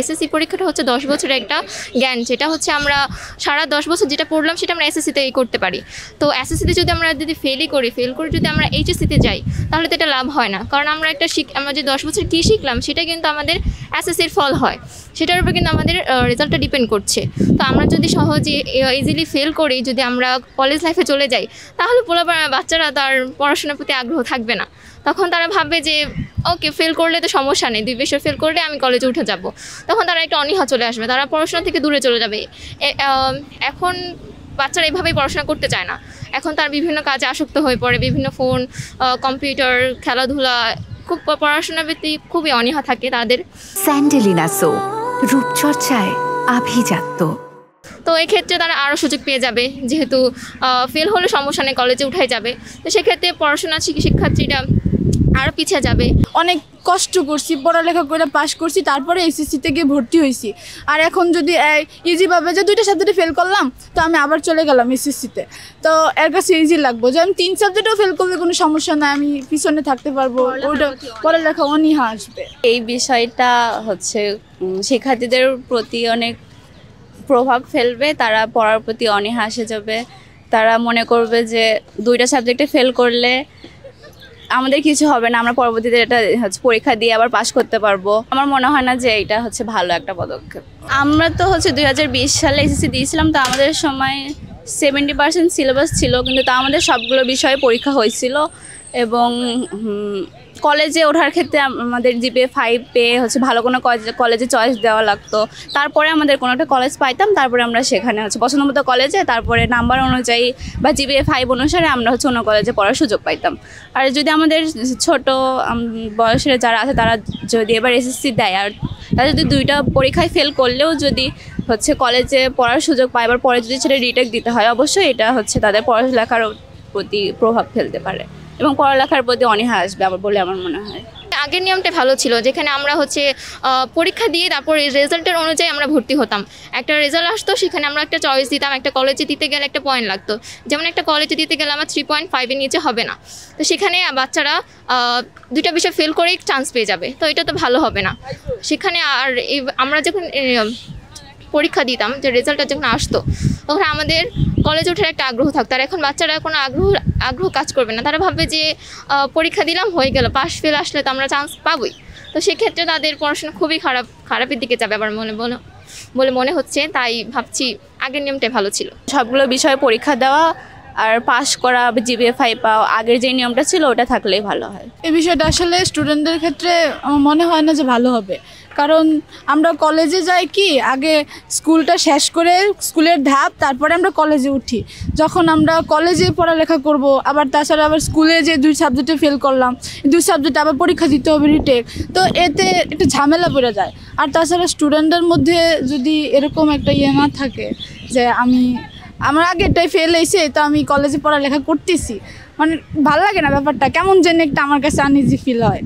SSC পরীক্ষাটা হচ্ছে 10 বছরের একটা জ্ঞান, যেটা হচ্ছে আমরা সারা 10 বছর যেটা পড়লাম সেটা আমরা এসএসসিতেই করতে পারি। তো এসএসসিতে যদি আমরা ফেল করে যদি আমরা এইচএসসিতে যাই তাহলে তো এটা লাভ হয় না, কারণ আমরা আমরা যে 10 বছর কী শিখলাম সেটা কিন্তু আমাদের এসএসসির ফল হয়, সেটার উপর কিন্তু আমাদের রেজাল্টটা ডিপেন্ড করছে। তো আমরা যদি সহজে ইজিলি ফেল করি, যদি আমরা কলেজ লাইফে চলে যাই, তাহলে বাচ্চারা তার পড়াশোনার প্রতি আগ্রহ থাকবে না। তখন তারা ভাববে যে ওকে, ফেল করলে তো সমস্যা নেই, 2 বছর ফেল করলে আমি কলেজে উঠে যাব। তখন তারা একটা অনীহা চলে আসবে, তারা পড়াশোনা থেকে দূরে চলে যাবে। এখন বাচ্চারা এভাবেই পড়াশোনা করতে চায় না, এখন তার বিভিন্ন কাজে আসক্ত হয়ে পড়ে, বিভিন্ন ফোন, কম্পিউটার, খেলাধুলা, খুব পড়াশোনার প্রতি খুবই অনীহা থাকে তাদের। স্যান্ডেলিনা সো, রূপচর্চায় আভিজাত্য। তো এক্ষেত্রে তারা আরও সুযোগ পেয়ে যাবে, যেহেতু ফেল হলে সমস্যা নেই, কলেজে উঠাই যাবে। তো সেক্ষেত্রে পড়াশোনা শিক্ষার্থীরা আরও পিছিয়ে যাবে। অনেক কষ্ট করছি, পড়ালেখা করে পাশ করছি, তারপরে এসএসসিতে গিয়ে ভর্তি হয়েছি। আর এখন যদি ইজিভাবে যে 2টা সাবজেক্টে ফেল করলাম, তো আমি আবার চলে গেলাম এসএসসিতে, তো এর কাছে ইজি লাগবো যে আমি 3 সাবজেক্টেও ফেল করলে কোনো সমস্যা নাই, আমি পিছনে থাকতে পারবো, ওইটা পড়ালেখা অনীহা আসবে। এই বিষয়টা হচ্ছে শিক্ষার্থীদের প্রতি অনেক প্রভাব ফেলবে, তারা পড়ার প্রতি অনীহা এসে যাবে। তারা মনে করবে যে 2টা সাবজেক্টে ফেল করলে আমাদের কিছু হবে না, আমরা পরবর্তীতে এটা হচ্ছে পরীক্ষা দিয়ে আবার পাশ করতে পারবো। আমার মনে হয় না যে এটা হচ্ছে ভালো একটা পদক্ষেপ। আমরা তো হচ্ছে 2020 সালে এসএসসি দিয়েছিলাম, তো আমাদের সময় 70% সিলেবাস ছিল, কিন্তু তা আমাদের সবগুলো বিষয়ে পরীক্ষা হয়েছিল। এবং কলেজে ওঠার ক্ষেত্রে আমাদের জিপিএ 5 পেয়ে হচ্ছে ভালো কোনো কলেজে চয়েস দেওয়া লাগতো। তারপরে আমাদের কোনো একটা কলেজ পাইতাম, তারপরে আমরা সেখানে হচ্ছে পছন্দ মতো কলেজে, তারপরে নাম্বার অনুযায়ী বা জিপিএ 5 অনুসারে আমরা হচ্ছে অন্য কলেজে পড়ার সুযোগ পাইতাম। আর যদি আমাদের ছোট বয়সের যারা আছে তারা যদি এবার এসএসসি দেয়, আর তারা যদি 2টা পরীক্ষায় ফেল করলেও যদি হচ্ছে কলেজে পড়ার সুযোগ পায়, এবার পরে যদি সেটা রিটেক দিতে হয়, অবশ্যই এটা হচ্ছে তাদের পড়ালেখার প্রতি প্রভাব ফেলতে পারে এবং পড়ালেখার প্রতি অনীহা আসবে বলে আমার মনে হয়। আগের নিয়মটা ভালো ছিল, যেখানে আমরা হচ্ছে পরীক্ষা দিয়ে তারপর রেজাল্টের অনুযায়ী আমরা ভর্তি হতাম। একটা রেজাল্ট আসতো, সেখানে আমরা একটা চয়েস দিতাম। একটা কলেজে দিতে গেলে একটা পয়েন্ট লাগতো, যেমন একটা কলেজে দিতে গেলে আমার 3.5-এর নিচে হবে না। তো সেখানে বাচ্চারা 2টা বিষয় ফেল করেই চান্স পেয়ে যাবে, তো এটা তো ভালো হবে না। সেখানে আর আমরা যখন পরীক্ষা দিতাম, যে রেজাল্টটা যখন আসতো, তখন আমাদের কলেজে ওঠার একটা আগ্রহ থাকতো। আর এখন বাচ্চারা কোনো আগ্রহ কাজ করবে না, তারা ভাববে যে পরীক্ষা দিলাম, হয়ে গেল, পাশ ফেল আসলে তো আমরা চান্স পাবোই। তো সেক্ষেত্রে তাদের পড়াশোনা খুবই খারাপের দিকে যাবে আবার বলে মনে হচ্ছে। তাই ভাবছি আগের নিয়মটাই ভালো ছিল। সবগুলো বিষয়ে পরীক্ষা দেওয়া আর পাশ করা, জিপিএ 5 পাওয়া, আগের যে নিয়মটা ছিল ওটা থাকলেই ভালো হয়। এই বিষয়টা আসলে স্টুডেন্টদের ক্ষেত্রে আমার মনে হয় না যে ভালো হবে, কারণ আমরা কলেজে যাই কি আগে স্কুলটা শেষ করে স্কুলের ধাপ, তারপরে আমরা কলেজে উঠি। যখন আমরা কলেজে পড়ালেখা করব, আবার তাছাড়া আবার স্কুলে যে 2 সাবজেক্টে ফেল করলাম, 2 সাবজেক্টে আবার পরীক্ষা দিতে হবে রিটেক, তো এতে একটু ঝামেলা পড়ে যায়। আর তাছাড়া স্টুডেন্টদের মধ্যে যদি এরকম একটা না থাকে যে আমার আগে এটাই ফেল হয়েছে, তো আমি কলেজে পড়ালেখা করতেছি, মানে ভালো লাগে না ব্যাপারটা, কেমন যেন একটা আমার কাছে আনইজি ফিল হয়।